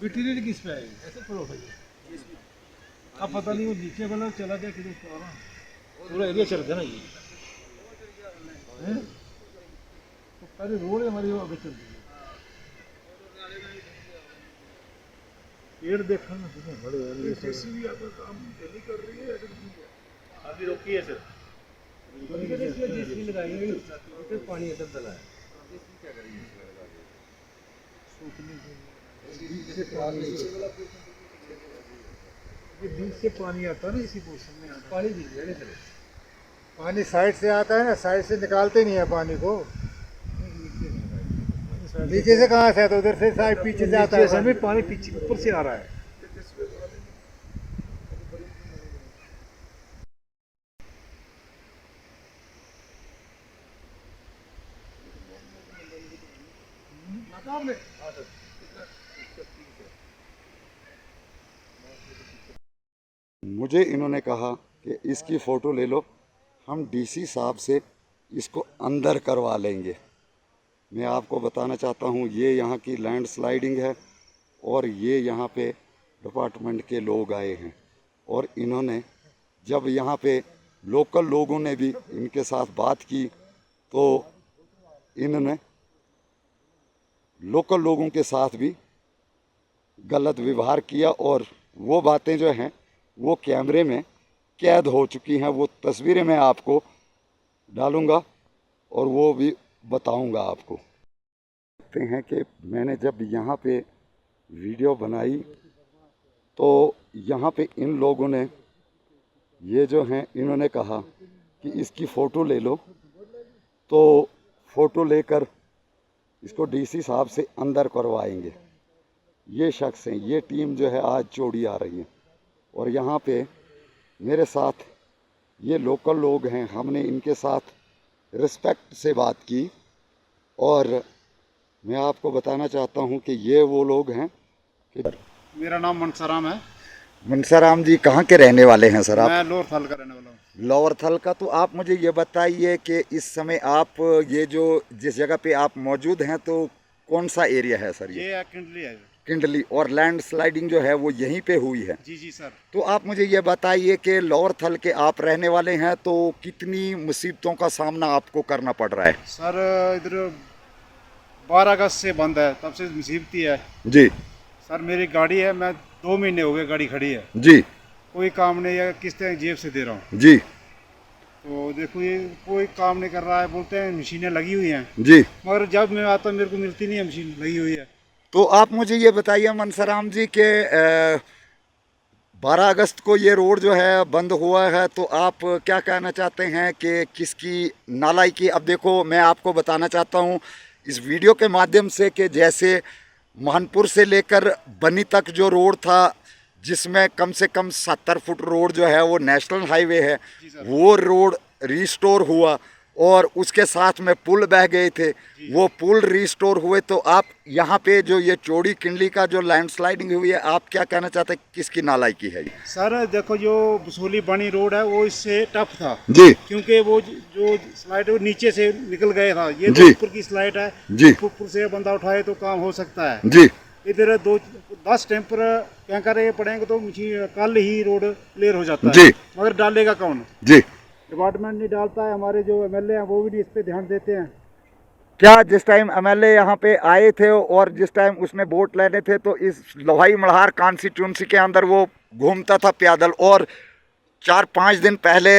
बिटी किस पे है ऐसे करो भाई। अब पता नहीं वो नीचे वाला चला गया कि पूरा एरिया चल गया ना ये हैं? तो पहले रोड हमारी वो आगे चल रही है। पेड़ देखा ना कितने बड़े हैं ये जेसीबी आपका काम डेली कर रही है ऐसे अभी रोकी है सर जेसीबी लगाई है तो पानी अंदर डला है जेसीबी क्या करेगी सूखने से बीच से पानी आता है ना इसी पोर्शन में आता पानी दीजिए ना चले पानी साइड से आता है ना साइड से निकालते नहीं है पानी को नीचे से कहाँ से आता उधर से साइड पीछे से आता है पानी पीछे ऊपर से आ रहा है। मुझे इन्होंने कहा कि इसकी फ़ोटो ले लो, हम डीसी साहब से इसको अंदर करवा लेंगे। मैं आपको बताना चाहता हूँ ये यहाँ की लैंडस्लाइडिंग है और ये यहाँ पे डिपार्टमेंट के लोग आए हैं और इन्होंने जब यहाँ पे लोकल लोगों ने भी इनके साथ बात की तो इन्होंने लोकल लोगों के साथ भी गलत व्यवहार किया और वो बातें जो हैं वो कैमरे में कैद हो चुकी हैं। वो तस्वीरें मैं आपको डालूंगा और वो भी बताऊंगा आपको। देखते हैं कि मैंने जब यहाँ पे वीडियो बनाई तो यहाँ पे इन लोगों ने ये जो हैं इन्होंने कहा कि इसकी फ़ोटो ले लो, तो फ़ोटो लेकर इसको डीसी साहब से अंदर करवाएंगे। ये शख्स हैं, ये टीम जो है आज चौड़ी आ रही है और यहाँ पे मेरे साथ ये लोकल लोग हैं। हमने इनके साथ रिस्पेक्ट से बात की और मैं आपको बताना चाहता हूँ कि ये वो लोग हैं कि मेरा नाम मनसाराम है। मनसाराम जी कहाँ के रहने वाले हैं सर आप? मैं लोअर थल का रहने वाला हूँ। लोअर थल का। तो आप मुझे ये बताइए कि इस समय आप ये जो जिस जगह पे आप मौजूद हैं तो कौन सा एरिया है सर? ये किंडली है। किंडली। और लैंड स्लाइडिंग जो है वो यहीं पे हुई है? जी जी सर। तो आप मुझे ये बताइए कि लोअर थल के आप रहने वाले हैं तो कितनी मुसीबतों का सामना आपको करना पड़ रहा है? सर इधर 12 अगस्त से बंद है, तब से मुसीबती है जी सर। मेरी गाड़ी है, मैं 2 महीने हो गए गाड़ी खड़ी है जी। कोई काम नहीं है, किस्तें जेब से दे रहा हूँ जी। तो देखो ये कोई काम नहीं कर रहा है। बोलते हैं मशीनें लगी हुई हैं जी, मगर जब मैं आता हूँ मेरे को मिलती नहीं है मशीन लगी हुई है। तो आप मुझे ये बताइए मनसाराम जी के 12 अगस्त को ये रोड जो है बंद हुआ है तो आप क्या कहना चाहते हैं कि किसकी नालायकी? अब देखो मैं आपको बताना चाहता हूँ इस वीडियो के माध्यम से कि जैसे महानपुर से लेकर बनी तक जो रोड था जिसमें कम से कम 70 फुट रोड जो है वो नेशनल हाईवे है, वो रोड रिस्टोर हुआ और उसके साथ में पुल बह गए थे, वो पुल रिस्टोर हुए। तो आप यहाँ पे जो ये चौड़ी किंडली का जो लैंडस्लाइडिंग हुई है आप क्या कहना चाहते हैं किसकी नालायकी है? सर देखो जो बसोली बनी रोड है वो इससे टफ था जी, क्योंकि वो जो स्लाइड वो नीचे से निकल गया था। ये जी, तो ऊपर की स्लाइड है जी, ऊपर से बंदा उठाए तो काम हो सकता है जी। इधर 10 टेम्पर टैंकर पड़ेंगे तो कल ही रोड क्लियर हो जाता है जी। मगर डालेगा कौन जी? डिपार्टमेंट नहीं डालता है। हमारे जो एमएलए हैं वो भी इस पे ध्यान देते हैं क्या? जिस टाइम एमएलए यहाँ पे आए थे और जिस टाइम उसने वोट लेने थे तो इस लोहाई मल्हार कॉन्स्टिट्यूंसी के अंदर वो घूमता था पैदल और 4-5 दिन पहले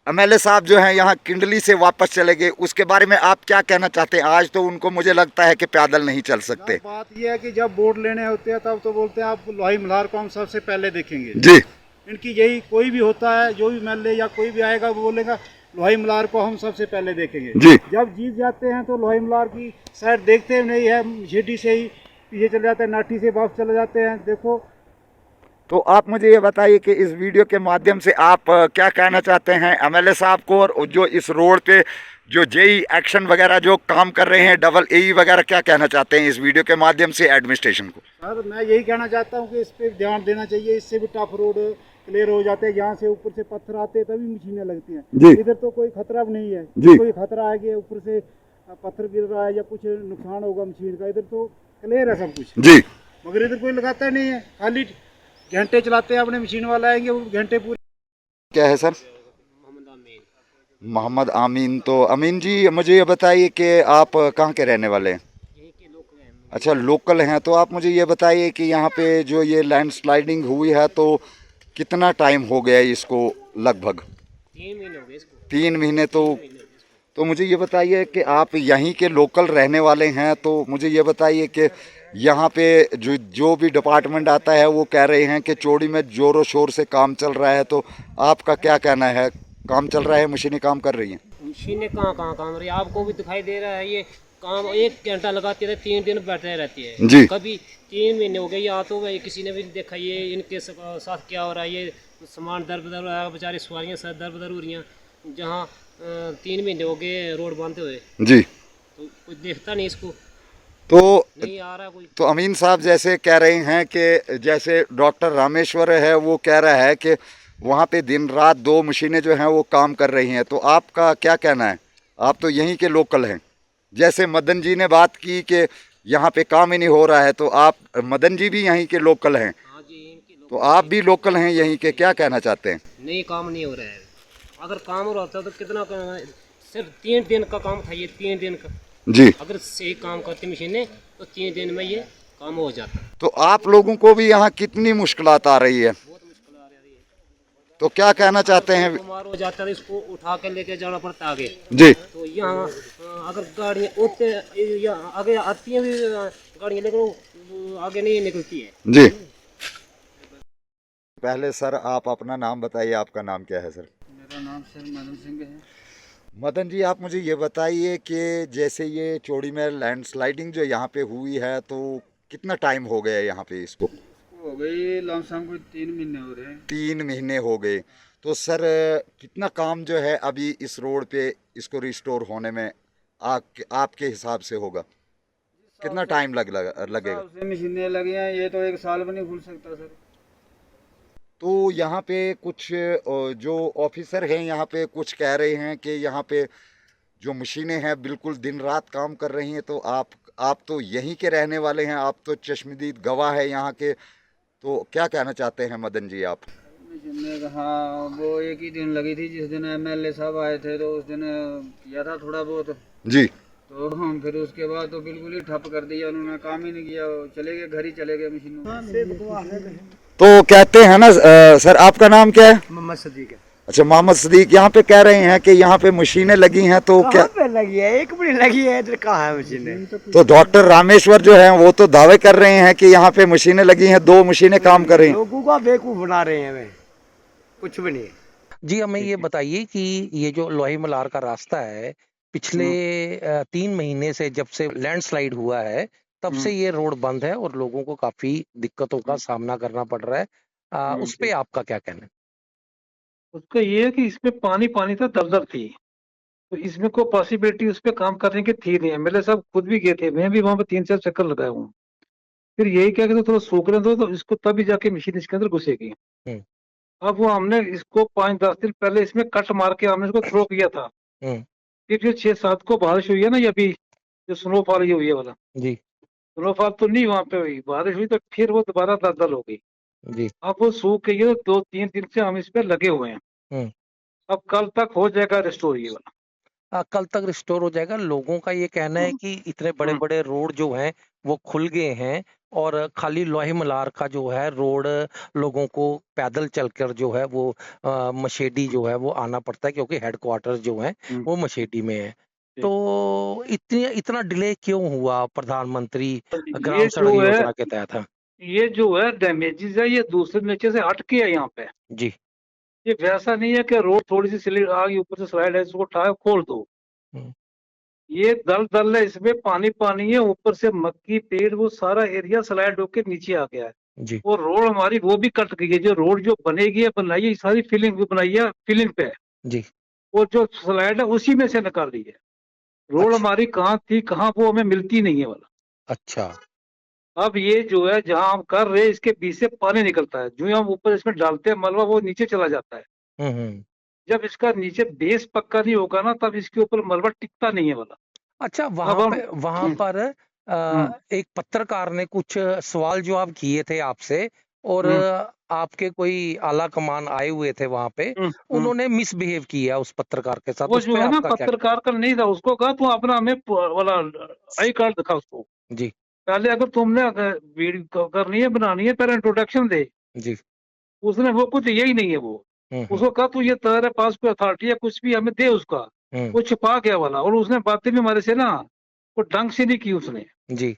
एमएलए साहब जो हैं यहाँ किंडली से वापस चले गए। उसके बारे में आप क्या कहना चाहते हैं? आज तो उनको मुझे लगता है कि पैदल नहीं चल सकते। बात यह है कि जब वोट लेने होते हैं तब तो बोलते हैं आप लोहाई मल्हार को हम सबसे पहले देखेंगे जी। इनकी यही कोई भी होता है, जो भी एमएलए या कोई भी आएगा वो बोलेगा लोहाई मल्हार को हम सबसे पहले देखेंगे जी। जब जीत जाते हैं तो लोहाई मल्हार की साइड देखते नहीं है, झेडी से ही पीछे चले जाते हैं, नाटी से वापस चले जाते हैं। देखो तो आप मुझे ये बताइए कि इस वीडियो के माध्यम से आप क्या कहना चाहते हैं एमएलए साहब को और जो इस रोड पे जो जेई एक्शन वगैरह जो काम कर रहे हैं डबल एई वगैरह, क्या कहना चाहते हैं इस वीडियो के माध्यम से एडमिनिस्ट्रेशन को? सर मैं यही कहना चाहता हूँ कि इस पर ध्यान देना चाहिए। इससे भी टफ रोड क्लियर हो जाते हैं। यहाँ से ऊपर से पत्थर आते हैं तभी मशीनें लगती हैं। इधर तो कोई खतरा भी नहीं है। कोई खतरा है कि ऊपर से पत्थर गिर रहा है या कुछ नुकसान होगा मशीन का, इधर तो क्लियर है सब कुछ। जी। मगर इधर कोई लगाता नहीं है, खाली घंटे चलाते हैं, अपने मशीन वाला आएंगे वो घंटे पूरे। क्या है सर? मोहम्मद आमीन। तो अमीन जी मुझे ये बताइए कि आप कहाँ के रहने वाले हैं? अच्छा, लोकल हैं। तो आप मुझे ये बताइए कि यहाँ पे जो ये लैंडस्लाइडिंग हुई है तो कितना टाइम हो गया है इसको? लगभग 3 महीने हो गए इसको। 3 महीने। तो मुझे ये बताइए कि आप यहीं के लोकल रहने वाले हैं, तो मुझे ये बताइए कि यहाँ पे जो भी डिपार्टमेंट आता है वो कह रहे हैं कि चौड़ी में जोरों शोर से काम चल रहा है, तो आपका क्या कहना है? काम चल रहा है, मशीनें काम कर रही हैं? मशीनें कहाँ कहाँ काम रही है, आपको भी दिखाई दे रहा है। ये काम 1 घंटा लगाती है, 3 दिन बैठे रहती है जी। कभी 3 महीने हो गए। यहाँ तो भाई किसी ने भी नहीं देखा ये इनके साथ क्या हो रहा है। ये सामान दर बदर हो रहा है, बेचारी सवारियाँ सब दर बदर हो रही हैं। जहाँ 3 महीने हो गए रोड बांधते हुए, जी। तो कोई देखता नहीं इसको, तो नहीं आ रहा कोई। तो अमीन साहब जैसे कह रहे हैं कि जैसे डॉक्टर रामेश्वर है वो कह रहा है कि वहाँ पे दिन रात 2 मशीनें जो हैं वो काम कर रही हैं, तो आपका क्या कहना है? आप तो यहीं के लोकल हैं। जैसे मदन जी ने बात की कि यहाँ पे काम ही नहीं हो रहा है, तो आप, मदन जी भी यहीं के लोकल हैं, हाँ जी, इनकी तो आप भी लोकल हैं यहीं के, क्या कहना चाहते हैं? नहीं, काम नहीं हो रहा है। अगर काम हो रहा होता तो कितना सिर्फ 3 दिन का काम था ये, 3 दिन का। जी। अगर सही काम करती मशीनें तो 3 दिन में ये काम हो जाता। तो आप लोगों को भी यहाँ कितनी मुश्किलात आ रही है, बहुत मुश्किल आ रही है। तो क्या कहना चाहते हैं? बीमार हो जाता है, इसको उठा के लेके जाना पड़ता आगे। जी। तो यहाँ अगर गाड़ियाँ उठते या आगे आती हैं भी गाड़ियाँ, लेकिन वो आगे नहीं निकलती है। जी। पहले सर आप अपना नाम बताइए, आपका नाम क्या है सर? मेरा नाम सर मदन सिंह है। मदन जी आप मुझे ये बताइए कि जैसे ये चौड़ी में लैंडस्लाइडिंग जो यहाँ पे हुई है तो कितना टाइम हो गया यहाँ पे इसको? हो गई लमसम को 3 महीने हो रहे हैं। 3 महीने हो गए। तो सर कितना काम जो है अभी इस रोड पे इसको रिस्टोर होने में आपके हिसाब से होगा? कितना टाइम लगेगा? से मशीनें लगी हैं, ये तो 1 साल भी नहीं खुल सकता सर। तो यहाँ पे कुछ जो ऑफिसर हैं यहाँ पे कुछ कह रहे हैं कि यहाँ पे जो मशीनें हैं बिल्कुल दिन रात काम कर रही हैं, तो आप तो यहीं के रहने वाले हैं, आप तो चश्मदीद गवाह है यहाँ के, तो क्या कहना चाहते हैं मदन जी आप? मशीनें हाँ, वो एक ही दिन लगी थी जिस दिन एमएलए साहब आए थे, तो उस दिन किया था थोड़ा बहुत। जी। तो हम फिर उसके बाद तो बिल्कुल ही ठप कर दिया, उन्होंने काम ही नहीं किया, वो चले गए, घर ही चले गए मशीनों। तो कहते हैं ना सर, आपका नाम क्या है? मोहम्मद सदीक है। अच्छा, मोहम्मद सदीक। यहाँ पे कह रहे हैं कि यहाँ पे मशीनें लगी हैं, तो क्या पे लगी है? एक भी लगी है, इधर कहाँ है मशीनें? तो डॉक्टर रामेश्वर जो हैं वो तो दावे कर रहे हैं कि यहाँ पे मशीनें लगी हैं, 2 मशीनें काम कर रही हैं। लोगों का बेवकूफ बना रहे हैं, हमें कुछ भी नहीं है। जी, हमें ये बताइए कि ये जो लोही मलार का रास्ता है, पिछले 3 महीने से जब से लैंडस्लाइड हुआ है, तब से ये रोड बंद है और लोगों को काफी दिक्कतों का सामना करना पड़ रहा है। उस पे आपका क्या कहना है? उसका ये है कि इसमें पानी पानी था, दलदल थी, तो इसमें कोई पॉसिबिलिटी उस पर काम करने की थी नहीं। एमएलए साहब खुद भी गए थे, मैं भी वहां पर 3-4 चक्कर लगाया हूँ। फिर यही क्या कहते थोड़ा सूखने दो तो इसको, तभी जाके मशीन इसके अंदर घुसेगी। अब वो हमने इसको 5-10 दिन पहले इसमें कट मार के हमने इसको थ्रो किया था। फिर जो 6-7 को बारिश हुई है ना, ये अभी जो स्नोफॉल ये हुई है वाला, जी। स्नोफॉल तो नहीं वहां पे हुई, बारिश हुई तो फिर वो दोबारा दलदल हो गई। जी। अब वो सूख गई है, 2-3 दिन से हम इस पे लगे हुए हैं। अब कल तक हो जाएगा रिस्टोर ये वाला। कल तक रिस्टोर हो जाएगा। लोगों का ये कहना है कि इतने बड़े बड़े रोड जो हैं वो खुल गए हैं और खाली लोहे मलार का जो है रोड लोगों को पैदल चलकर जो है वो मशेडी जो है वो आना पड़ता है, क्योंकि हेडक्वार्टर जो है वो मशेडी में है। तो इतना डिले क्यों हुआ प्रधानमंत्री ग्राम सड़क योजना के तहत? ये जो है डैमेजेस है, ये दूसरे नीचे से हटके है यहाँ पे जी। ये वैसा नहीं है कि रोड थोड़ी सी स्लिप आ गई, ऊपर से स्लाइड है, इसको उठाए खोल दो। ये दल दल है, इसमें पानी पानी है, ऊपर से मक्की पेड़ वो सारा एरिया स्लाइड होकर नीचे आ गया है जी। वो रोड हमारी वो भी कट गई है। जो रोड जो बनेगी है बनाई है, सारी फिलिंग भी बनाई है, फिलिंग पे जी। वो जो स्लाइड है उसी में से निकाल रही है रोड। हमारी कहाँ थी कहाँ, वो हमें मिलती नहीं है वाला। अच्छा। अब ये जो है जहां हम कर रहे हैं इसके बीच से पानी निकलता है, जो हम ऊपर इसमें डालते हैं मलबा वो नीचे चला जाता है। जब इसका नीचे बेस पक्का नहीं होगा ना, तब इसके ऊपर मलबा टिकता नहीं है वाला। अच्छा, वहां पर एक पत्रकार ने कुछ सवाल जवाब किए थे आपसे और आपके कोई आला कमान आए हुए थे वहां पे, उन्होंने मिसबिहेव किया उस पत्रकार के साथ। वो उस जो पे है ना आपका क्या? पत्रकार का नहीं था, उसको कहा तू अपना हमें वाला आई कार्ड दिखा उसको। जी पहले अगर तुमने वीडियो करनी है बनानी है पहले इंट्रोडक्शन दे। जी। उसने वो कुछ यही नहीं है वो। उसको कहा तू ये तेरे पास कोई अथॉरिटी है कुछ भी हमें दे उसका। वो छिपा गया वाला, और उसने बातें भी हमारे से ना वो ढंग से नहीं की उसने। जी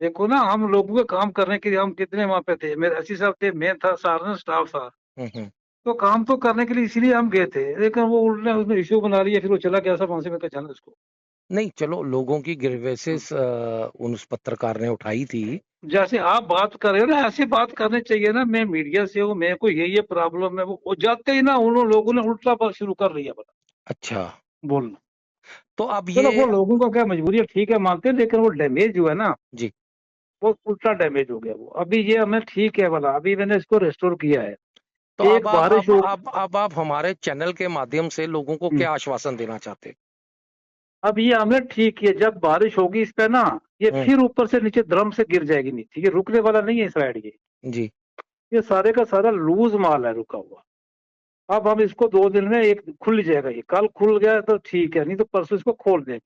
देखो ना हम लोगों के काम करने के लिए हम कितने वहां पे थे, मेरे अस्सी साहब थे, मैं था, सारा स्टाफ था। तो काम तो करने के लिए इसीलिए हम गए थे, लेकिन वो उन्होंने उसने इश्यू बना लिया, फिर वो चला गया सब वहां से। मैं कहा चलो उसको। नहीं, चलो लोगों की ग्रीवेसेस उस पत्रकार ने उठाई थी। जैसे आप बात कर रहे हो ना ऐसे बात करनी चाहिए ना, मैं मीडिया से हूँ, मेरे को ये प्रॉब्लम है, वो जाते ही ना उन लोगों ने उल्टा बात शुरू कर लिया बता अच्छा, बोलना। तो अब चलो ये वो लोगों का क्या मजबूरी है, ठीक है मानते हैं, लेकिन वो डैमेज जो है ना जी, वो उल्टा डैमेज हो गया वो। अभी ये हमें ठीक है वाला, अभी मैंने इसको रेस्टोर किया है। तो एक बारिश हो, अब आप हमारे चैनल के माध्यम से लोगों को क्या आश्वासन देना चाहते? अब ये हमने ठीक किया, जब बारिश होगी इस पे ना ये फिर ऊपर से नीचे ड्रम से गिर जाएगी नीचे, ये रुकने वाला नहीं है इस राइड। जी ये सारे का सारा लूज माल है रुका हुआ। अब हम इसको 2 दिन में एक खुल जाएगा, ये कल खुल गया तो ठीक है, नहीं तो परसों इसको खोल देंगे।